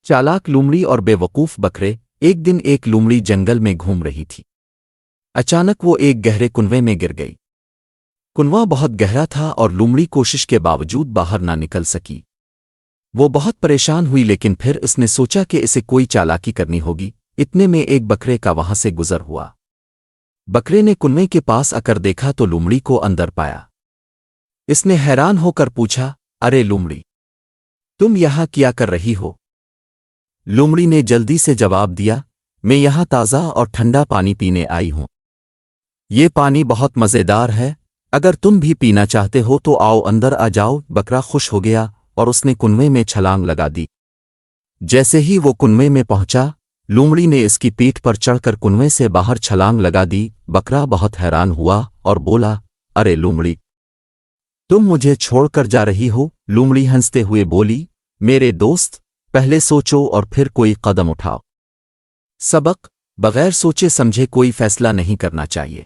चालाक लूमड़ी और बेवकूफ बकरे। एक दिन एक लूमड़ी जंगल में घूम रही थी। अचानक वो एक गहरे कुनवे में गिर गई। कुनवा बहुत गहरा था और लूमड़ी कोशिश के बावजूद बाहर ना निकल सकी। वो बहुत परेशान हुई, लेकिन फिर उसने सोचा कि इसे कोई चालाकी करनी होगी। इतने में एक बकरे का वहां से गुजर हुआ। बकरे ने कुनवे के पास आकर देखा तो लूमड़ी को अंदर पाया। इसने हैरान होकर पूछा, अरे लूमड़ी, तुम यहां क्या कर रही हो? लूमड़ी ने जल्दी से जवाब दिया, मैं यहां ताज़ा और ठंडा पानी पीने आई हूं। ये पानी बहुत मज़ेदार है, अगर तुम भी पीना चाहते हो तो आओ अंदर आ जाओ। बकरा खुश हो गया और उसने कुनवे में छलांग लगा दी। जैसे ही वो कुनवे में पहुंचा, लूमड़ी ने इसकी पीठ पर चढ़कर कुनवे से बाहर छलांग लगा दी। बकरा बहुत हैरान हुआ और बोला, अरे लूमड़ी, तुम मुझे छोड़कर जा रही हो? लूमड़ी हंसते हुए बोली, मेरे दोस्त, पहले सोचो और फिर कोई कदम उठाओ। सबक: बगैर सोचे समझे कोई फैसला नहीं करना चाहिए।